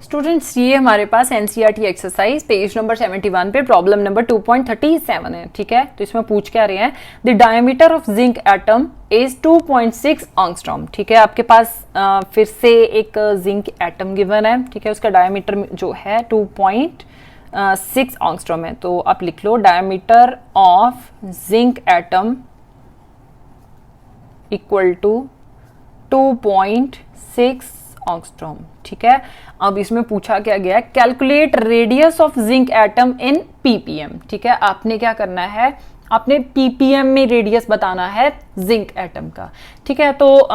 Students ये हमारे पास NCERT exercise page number 71 पे प्रॉब्लम नंबर 2.37 है। ठीक है, तो इसमें पूछ क्या रहे हैं, the diameter of zinc atom is 2.6 angstrom. ठीक है, आपके पास फिर से एक जिंक एटम गिवन है। ठीक है, उसका डायमीटर जो है 2.6 एंगस्ट्रॉम है। तो आप लिख लो diameter of zinc atom equal to 2.6 angstrom. ठीक है, अब इसमें पूछा क्या गया है, calculate radius of zinc atom in PPM. ठीक है, आपने क्या करना है, आपने पीपीएम में रेडियस बताना है जिंक एटम का। ठीक है, तो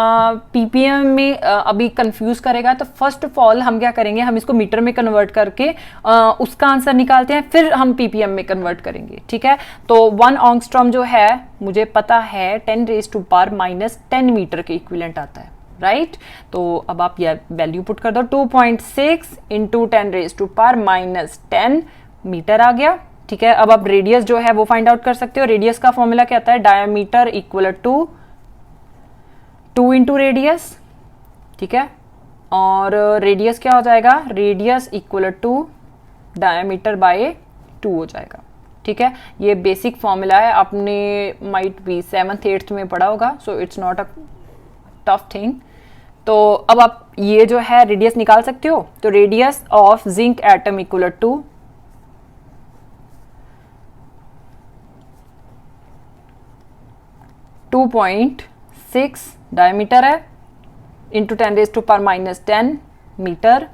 पीपीएम में अभी कंफ्यूज करेगा, तो फर्स्ट ऑफ ऑल हम क्या करेंगे, हम इसको मीटर में कन्वर्ट करके उसका आंसर निकालते हैं, फिर हम पीपीएम में कन्वर्ट करेंगे। ठीक है, तो 1 एंगस्ट्रॉम जो है मुझे पता है 10⁻⁻10 मीटर के इक्विवेलेंट आता है, राइट। तो अब आप यह वैल्यू पुट कर दो, 2.6 इंटू 10⁻⁻10 मीटर आ गया। ठीक है, अब आप रेडियस जो है वो फाइंड आउट कर सकते हो। रेडियस का फॉर्मूला क्या आता है, diameter equal to 2 into radius. ठीक है, और रेडियस क्या हो जाएगा, radius equal to diameter by 2 हो जाएगा। ठीक है, ये बेसिक फॉर्मूला है, आपने माइट बी 7th 8th में पढ़ा होगा, so it's not a tough thing. तो अब आप ये जो है रेडियस निकाल सकते हो। तो radius of zinc atom equal to 2.6 diameter है इंटू 10⁻⁻10 मीटर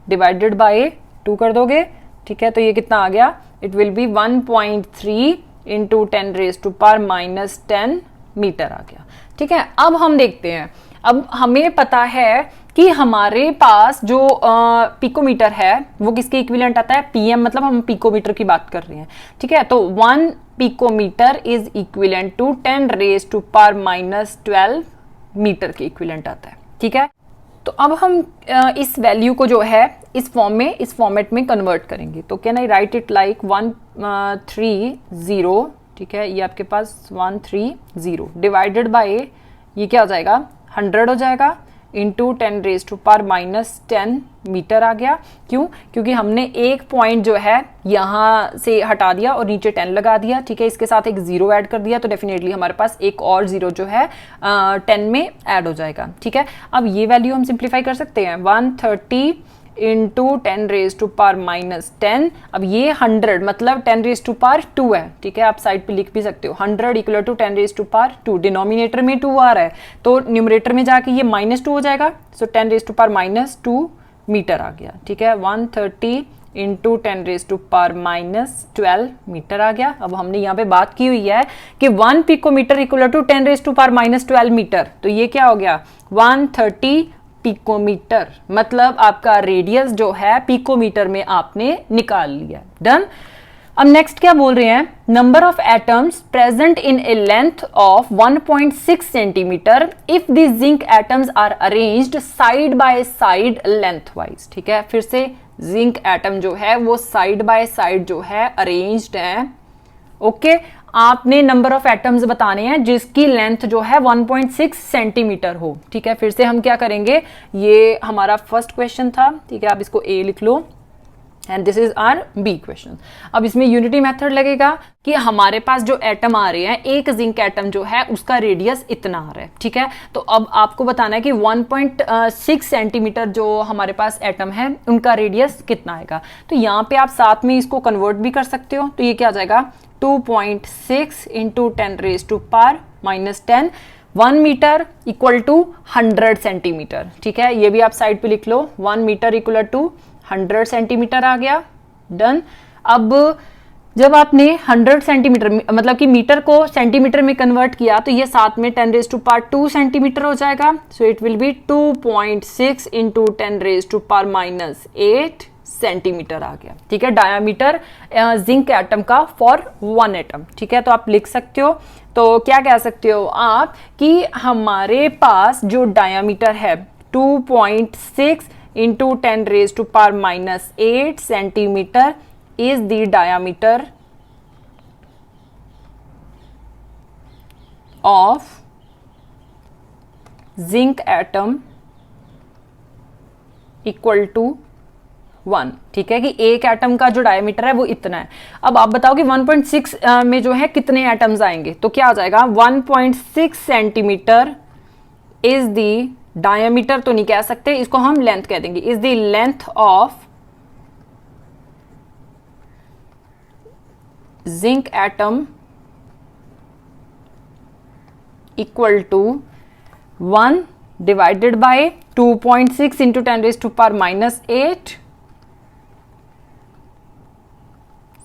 डिवाइडेड बाय 2 कर दोगे। ठीक है, तो ये कितना आ गया, it will be 1.3 into 10⁻⁻10 metre आ गया। ठीक है, अब हम देखते हैं, अब हमें पता है कि हमारे पास जो पिकोमीटर है वो किसके इक्विवेलेंट आता है, पीएम, मतलब हम पिकोमीटर की बात कर रहे हैं। ठीक है, तो 1 picometre is equivalent to 10⁻⁻12 metre के इक्विवेलेंट आता है। ठीक है, तो अब हम इस वैल्यू को जो है इस फॉर्म में, इस फॉर्मेट में कन्वर्ट करेंगे। तो can I right it like 130। ठीक है, ये आपके पास 130 डिवाइडेड बाय ये क्या हो जाएगा, 100 हो जाएगा इंटू 10⁻⁻10 मीटर आ गया। क्यों, क्योंकि हमने एक पॉइंट जो है यहाँ से हटा दिया और नीचे 10 लगा दिया। ठीक है, इसके साथ एक 0 ऐड कर दिया, तो डेफिनेटली हमारे पास एक और 0 जो है 10 में ऐड हो जाएगा। ठीक है, अब ये वैल्यू हम सिंप्लीफाई कर सकते हैं, 130 इंटू 10⁻⁻10। अब ये 100 मतलब 10⁻2 है। ठीक है, आप साइड पे लिख भी सकते हो, 100 इक्वल टू 10⁻2। डिनोमिनेटर में 2 आ रहा है, तो न्यूमरेटर में जाके ये -2 हो जाएगा, सो 10⁻⁻2 मीटर आ गया। ठीक है, 130 इंटू 10⁻⁻12 मीटर आ गया। अब हमने यहाँ पे बात की हुई है कि 1 पिकोमीटर इक्वल टू 10⁻⁻12 मीटर, तो ये क्या हो गया, 130 पिकोमीटर, मतलब आपका रेडियस जो है पिकोमीटर में आपने निकाल लिया। डन। अब नेक्स्ट क्या बोल रहे हैं, number of atoms present in a length of 1.6 centimetre if the zinc atoms are arranged side by side lengthwise. ठीक है, फिर से जिंक एटम जो है वो साइड बाय साइड जो है अरेंज्ड है। ओके, आपने नंबर ऑफ एटम्स बताने हैं जिसकी लेंथ जो है 1.6 सेंटीमीटर हो। ठीक है, फिर से हम क्या करेंगे, ये हमारा फर्स्ट क्वेश्चन था। ठीक है, आप इसको ए लिख लो and this is our B question. अब इसमें यूनिटी मेथड लगेगा कि हमारे पास जो एटम आ रहे हैं, एक जिंक एटम जो है उसका रेडियस इतना आ रहा है। ठीक है, तो अब आपको बताना है कि 1.6 सेंटीमीटर जो हमारे पास एटम है उनका रेडियस कितना आएगा। तो यहाँ पे आप साथ में इसको कन्वर्ट भी कर सकते हो, तो ये क्या आ जाएगा, 2.6 into 10⁻⁻10 1 metre equal to 100 centimetre. ठीक है, ये भी आप साइड पे लिख लो, 1 मीटर इक्वल टू 100 सेंटीमीटर आ गया। डन। अब जब आपने 100 सेंटीमीटर मतलब कि मीटर को सेंटीमीटर में कन्वर्ट किया, तो ये साथ में 10⁻2 सेंटीमीटर हो जाएगा, so it will be 2.6 into 10⁻⁸ centimetre आ गया। ठीक है, डायामीटर जिंक एटम का फॉर 1 एटम। ठीक है, तो आप लिख सकते हो, तो क्या कह सकते हो आप कि हमारे पास जो डायामीटर है 2.6 into 10⁻⁸ centimetre is the diameter of zinc atom equal to 1, ठीक है, कि एक एटम का जो डायमीटर है वो इतना है। अब आप बताओ कि 1.6 में जो है कितने एटम्स आएंगे, तो क्या हो जाएगा 1.6 सेंटीमीटर इज द डायमीटर, तो नहीं कह सकते, इसको हम लेंथ कह देंगे, is the length of zinc atom equal to 1 divided by 2.6 into 10⁻⁻8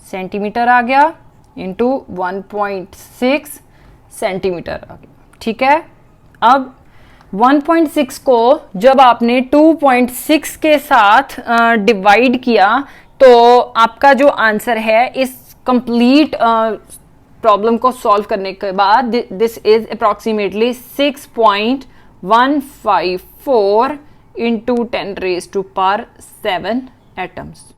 centimetre आ गया, इंटू 1.6 सेंटीमीटर आ गया, ठीक है। अब 1.6 को जब आपने 2.6 के साथ डिवाइड किया तो आपका जो आंसर है इस कंप्लीट प्रॉब्लम को सॉल्व करने के बाद this is approximately 6.154 into 10⁻⁷ atoms.